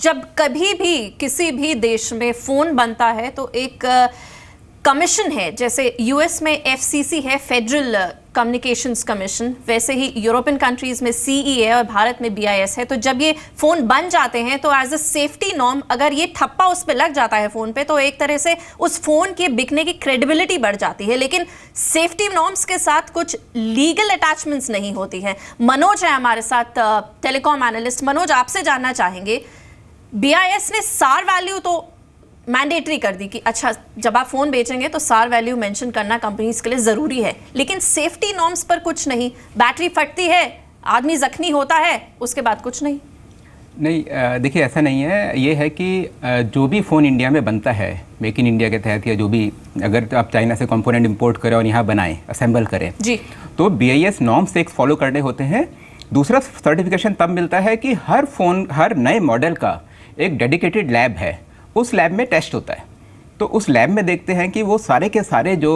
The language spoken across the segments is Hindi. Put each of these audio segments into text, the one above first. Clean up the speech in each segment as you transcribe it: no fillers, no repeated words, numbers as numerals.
जब कभी भी किसी भी देश में फोन बनता है तो एक कमीशन है, जैसे यूएस में एफसीसी है, फेडरल कम्युनिकेशंस कमीशन, वैसे ही यूरोपियन कंट्रीज में सीई है और भारत में बीआईएस है। तो जब ये फोन बन जाते हैं तो एज अ सेफ्टी नॉर्म अगर ये ठप्पा उस पर लग जाता है फोन पे, तो एक तरह से उस फोन के बिकने की क्रेडिबिलिटी बढ़ जाती है। लेकिन सेफ्टी नॉर्म्स के साथ कुछ लीगल अटैचमेंट्स नहीं होती हैं। मनोज है हमारे साथ, टेलीकॉम एनालिस्ट। मनोज, आपसे जानना चाहेंगे, बीआईएस ने सार वैल्यू तो मैंडेटरी कर दी कि अच्छा जब आप फोन बेचेंगे तो सार वैल्यू मेंशन करना कंपनीज के लिए जरूरी है, लेकिन सेफ्टी नॉर्म्स पर कुछ नहीं। बैटरी फटती है, आदमी जख्मी होता है, उसके बाद कुछ नहीं। देखिए ऐसा नहीं है। ये है कि जो भी फ़ोन इंडिया में बनता है मेक इन इंडिया के तहत, या जो भी अगर तो आप चाइना से कंपोनेंट इंपोर्ट करें और यहाँ बनाएं, असेंबल करें जी, तो बीआईएस नॉर्म्स एक फॉलो करने होते हैं। दूसरा सर्टिफिकेशन तब मिलता है कि हर फ़ोन, हर नए मॉडल का एक डेडिकेटेड लैब है, उस लैब में टेस्ट होता है। तो उस लैब में देखते हैं कि वो सारे के सारे जो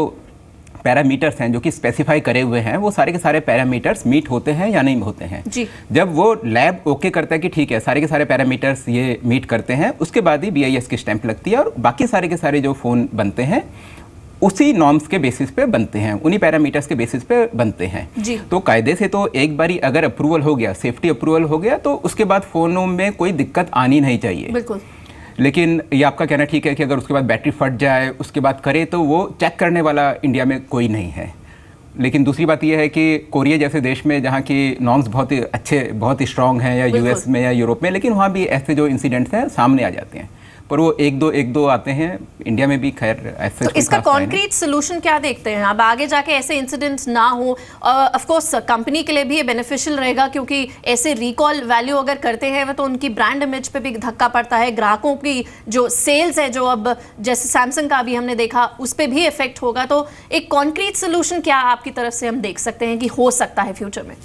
पैरामीटर्स हैं जो कि स्पेसिफाई करे हुए हैं, वो सारे के सारे पैरामीटर्स मीट होते हैं या नहीं होते हैं जी। जब वो लैब ओके करता है कि ठीक है सारे के सारे पैरामीटर्स ये मीट करते हैं, उसके बाद ही बीआईएस की स्टैंप लगती है और बाकी सारे के सारे जो फ़ोन बनते हैं उसी नॉर्म्स के बेसिस पे बनते हैं, उन्हीं पैरामीटर्स के बेसिस पे बनते हैं जी। तो कायदे से तो एक बारी अगर अप्रूवल हो गया, सेफ्टी अप्रूवल हो गया, तो उसके बाद फ़ोनों में कोई दिक्कत आनी नहीं चाहिए। बिल्कुल। लेकिन ये आपका कहना ठीक है कि अगर उसके बाद बैटरी फट जाए, उसके बाद करे, तो वो चेक करने वाला इंडिया में कोई नहीं है। लेकिन दूसरी बात यह है कि कोरिया जैसे देश में जहाँ की नॉर्म्स बहुत ही अच्छे, बहुत ही स्ट्रॉन्ग हैं, या यूएस में या यूरोप में, लेकिन वहाँ भी ऐसे जो इंसिडेंट्स हैं सामने आ जाते हैं, पर वो एक दो आते हैं। इंडिया में भी खैर ऐसे। तो इसका कॉन्क्रीट सोल्यूशन क्या देखते हैं अब, आगे जाके ऐसे इंसिडेंट्स ना हो? ऑफ कोर्स कंपनी के लिए भी ये बेनिफिशियल रहेगा, क्योंकि ऐसे रिकॉल वैल्यू अगर करते हैं तो उनकी ब्रांड इमेज पे भी धक्का पड़ता है, ग्राहकों की जो सेल्स है, जो अब जैसे सैमसंग का भी हमने देखा, उस पर भी इफेक्ट होगा। तो एक कॉन्क्रीट सोल्यूशन क्या आपकी तरफ से हम देख सकते हैं कि हो सकता है फ्यूचर में?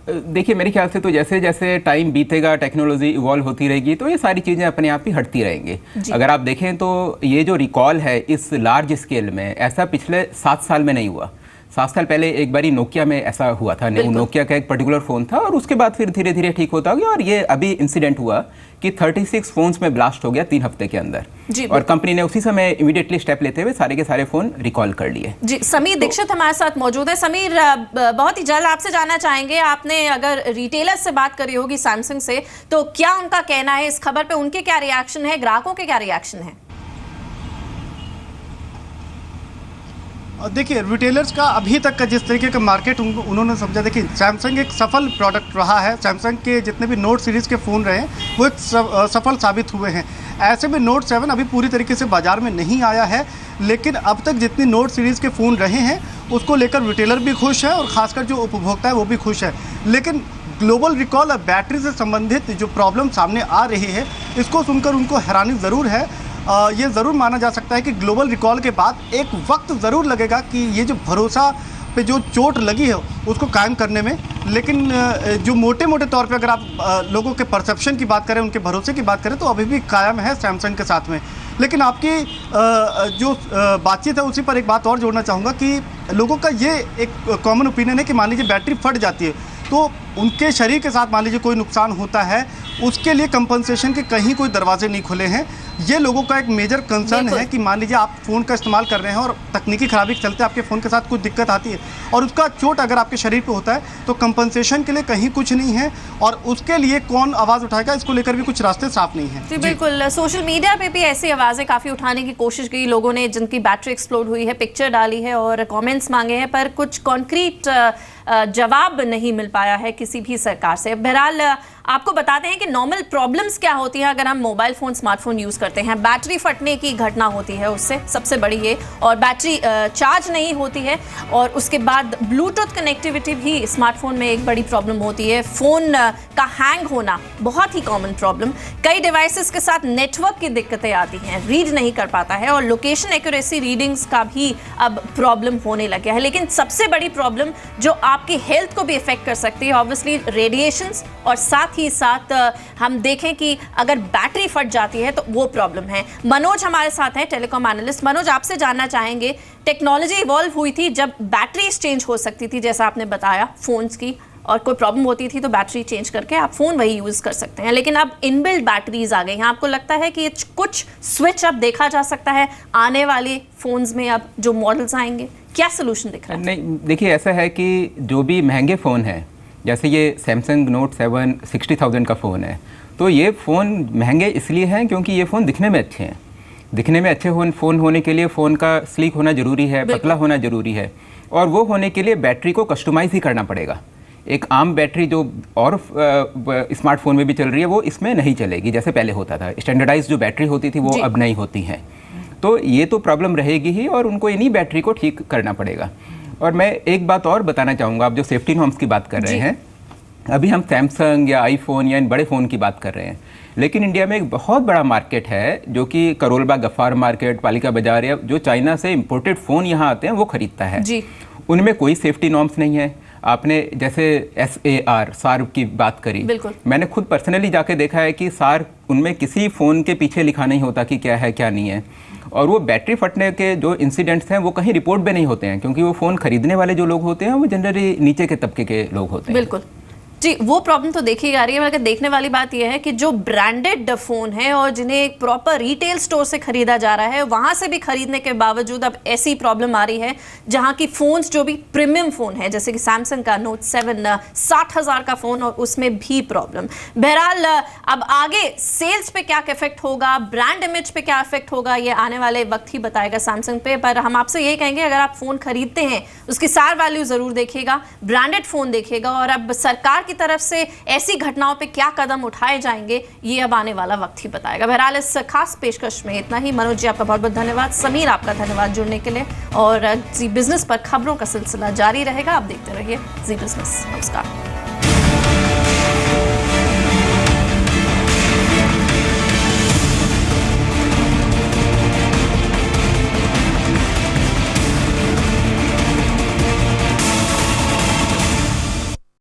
देखिए मेरे ख्याल से तो जैसे जैसे टाइम बीतेगा, टेक्नोलॉजी इवॉल्व होती रहेगी, तो ये सारी चीज़ें अपने आप ही हटती रहेंगी। अगर आप देखें तो ये जो रिकॉल है इस लार्ज स्केल में, ऐसा पिछले 7 साल में नहीं हुआ। 7 साल पहले एक बारी नोकिया में ऐसा हुआ था, नोकिया का एक पर्टिकुलर फ़ोन था, और उसके बाद फिर धीरे धीरे ठीक होता गया, और ये अभी इंसिडेंट हुआ कि 36 फोन्स में ब्लास्ट हो गया 3 हफ्ते के अंदर, और कंपनी ने उसी समय इमीडिएटली स्टेप लेते हुए सारे के सारे फ़ोन रिकॉल कर लिए जी। समीर दीक्षित हमारे साथ मौजूद है। समीर, बहुत ही जल्द आपसे जानना चाहेंगे, आपने अगर रिटेलर से बात करी होगी सैमसंग से, तो क्या उनका कहना है इस खबर पे, उनके क्या रिएक्शन है, ग्राहकों के क्या रिएक्शन है? देखिए रिटेलर्स का अभी तक का जिस तरीके का मार्केट उन्होंने समझा, देखिए सैमसंग एक सफल प्रोडक्ट रहा है। सैमसंग के जितने भी नोट सीरीज़ के फ़ोन रहे हैं वो एक सफल साबित हुए हैं। ऐसे में नोट 7 अभी पूरी तरीके से बाज़ार में नहीं आया है, लेकिन अब तक जितनी नोट सीरीज़ के फ़ोन रहे हैं उसको लेकर रिटेलर भी खुश है और ख़ासकर जो उपभोक्ता है वो भी खुश है। लेकिन ग्लोबल रिकॉल और बैटरी से संबंधित जो प्रॉब्लम सामने आ रही है, इसको सुनकर उनको हैरानी ज़रूर है। ये ज़रूर माना जा सकता है कि ग्लोबल रिकॉल के बाद एक वक्त ज़रूर लगेगा कि ये जो भरोसा पे जो चोट लगी है उसको कायम करने में। लेकिन जो मोटे मोटे तौर पे अगर आप लोगों के परसेप्शन की बात करें, उनके भरोसे की बात करें, तो अभी भी कायम है सैमसंग के साथ में। लेकिन आपकी जो बातचीत है उसी पर एक बात और जोड़ना चाहूँगा कि लोगों का ये एक कॉमन ओपिनियन है कि मान लीजिए बैटरी फट जाती है तो उनके शरीर के साथ मान लीजिए कोई नुकसान होता है, उसके लिए कंपनसेशन के कहीं कोई दरवाजे नहीं खुले हैं। ये लोगों का एक मेजर कंसर्न है कि मान लीजिए आप फ़ोन का इस्तेमाल कर रहे हैं और तकनीकी खराबी के चलते आपके फ़ोन के साथ कुछ दिक्कत आती है और उसका चोट अगर आपके शरीर पे होता है तो कंपनसेशन के लिए कहीं कुछ नहीं है, और उसके लिए कौन आवाज़ उठाएगा, इसको लेकर भी कुछ रास्ते साफ नहीं है। जी बिल्कुल, सोशल मीडिया पे भी ऐसी आवाज़ें काफ़ी उठाने की कोशिश की लोगों ने, जिनकी बैटरी एक्सप्लोड हुई है, पिक्चर डाली है और कॉमेंट्स मांगे हैं, पर कुछ कॉन्क्रीट जवाब नहीं मिल पाया है किसी भी सरकार से। बहरहाल आपको बताते हैं कि नॉर्मल प्रॉब्लम्स क्या होती हैं अगर हम मोबाइल फ़ोन, स्मार्टफोन यूज़ करते हैं। बैटरी फटने की घटना होती है उससे, सबसे बड़ी ये, और बैटरी चार्ज नहीं होती है, और उसके बाद ब्लूटूथ कनेक्टिविटी भी स्मार्टफोन में एक बड़ी प्रॉब्लम होती है। फ़ोन का हैंग होना बहुत ही कॉमन प्रॉब्लम। कई डिवाइसेस के साथ नेटवर्क की दिक्कतें आती हैं, रीड नहीं कर पाता है, और लोकेशन एक्यूरेसी रीडिंग्स का भी अब प्रॉब्लम होने लग गया है। लेकिन सबसे बड़ी प्रॉब्लम जो आपकी हेल्थ को भी इफेक्ट कर सकती है, ऑब्वियसली रेडिएशंस, और साथ ही साथ हम देखें कि अगर बैटरी फट जाती है तो वो प्रॉब्लम है। मनोज हमारे साथ हैं, टेलीकॉम एनालिस्ट। मनोज, आपसे जानना चाहेंगे, टेक्नोलॉजी इवॉल्व हुई थी जब बैटरीज चेंज हो सकती थी, जैसा आपने बताया फोन्स की, और कोई प्रॉब्लम होती थी तो बैटरी चेंज करके आप फ़ोन वही यूज़ कर सकते हैं। लेकिन अब इनबिल्ट बैटरीज आ गई हैं, आपको लगता है कि ये कुछ स्विच अब देखा जा सकता है आने वाले फ़ोन्स में, अब जो मॉडल्स आएंगे, क्या सोल्यूशन दिख रहा है? नहीं, देखिए ऐसा है कि जो भी महंगे फ़ोन है, जैसे ये सैमसंग नोट 7 60,000 का फ़ोन है, तो ये फ़ोन महंगे इसलिए हैं क्योंकि ये फ़ोन दिखने में अच्छे हैं। दिखने में अच्छे फ़ोन होने के लिए फ़ोन का स्लीक होना ज़रूरी है, पतला होना ज़रूरी है, और वो होने के लिए बैटरी को कस्टमाइज़ ही करना पड़ेगा। एक आम बैटरी जो और स्मार्टफोन में भी चल रही है वो इसमें नहीं चलेगी जैसे पहले होता था। स्टैंडर्डाइज जो बैटरी होती थी वो अब नहीं होती हैं, तो ये तो प्रॉब्लम रहेगी ही और उनको इन्हीं बैटरी को ठीक करना पड़ेगा। और मैं एक बात और बताना चाहूँगा, आप जो सेफ्टी नॉर्म्स की बात कर रहे हैं, अभी हम सैमसंग या आईफोन या इन बड़े फ़ोन की बात कर रहे हैं, लेकिन इंडिया में एक बहुत बड़ा मार्केट है जो कि करोल बाग गफ्फार मार्केट, पालिका बाजार, या जो चाइना से इम्पोर्टेड फ़ोन यहाँ आते हैं वो ख़रीदता है जी। उनमें कोई सेफ्टी नॉर्म्स नहीं है। आपने जैसे SAR की बात करी, मैंने खुद पर्सनली जाके देखा है कि SAR उनमें किसी फ़ोन के पीछे लिखा नहीं होता कि क्या है क्या नहीं है, और वो बैटरी फटने के जो इंसिडेंट्स हैं वो कहीं रिपोर्ट भी नहीं होते हैं, क्योंकि वो फ़ोन खरीदने वाले जो लोग होते हैं वो जनरली नीचे के तबके के लोग होते हैं। बिल्कुल जी, वो प्रॉब्लम तो देखी जा रही है, मगर देखने वाली बात यह है कि जो ब्रांडेड फ़ोन है और जिन्हें एक प्रॉपर रिटेल स्टोर से खरीदा जा रहा है, वहाँ से भी खरीदने के बावजूद अब ऐसी प्रॉब्लम आ रही है जहाँ की फ़ोन्स जो भी प्रीमियम फ़ोन है, जैसे कि सैमसंग का नोट 7 60,000 का फ़ोन, और उसमें भी प्रॉब्लम। बहरहाल अब आगे सेल्स पे क्या इफेक्ट होगा, ब्रांड इमेज पे क्या इफेक्ट होगा, ये आने वाले वक्त ही बताएगा सैमसंग पे। पर हम आपसे यही कहेंगे, अगर आप फ़ोन खरीदते हैं उसकी SAR वैल्यू ज़रूर देखिएगा, ब्रांडेड फ़ोन देखिएगा, और अब सरकार की तरफ से ऐसी घटनाओं पे क्या कदम उठाए जाएंगे ये अब आने वाला वक्त ही बताएगा। बहरहाल इस खास पेशकश में इतना ही। मनोज जी आपका बहुत बहुत धन्यवाद, समीर आपका धन्यवाद जुड़ने के लिए, और जी बिजनेस पर खबरों का सिलसिला जारी रहेगा। आप देखते रहिए जी बिजनेस। नमस्कार।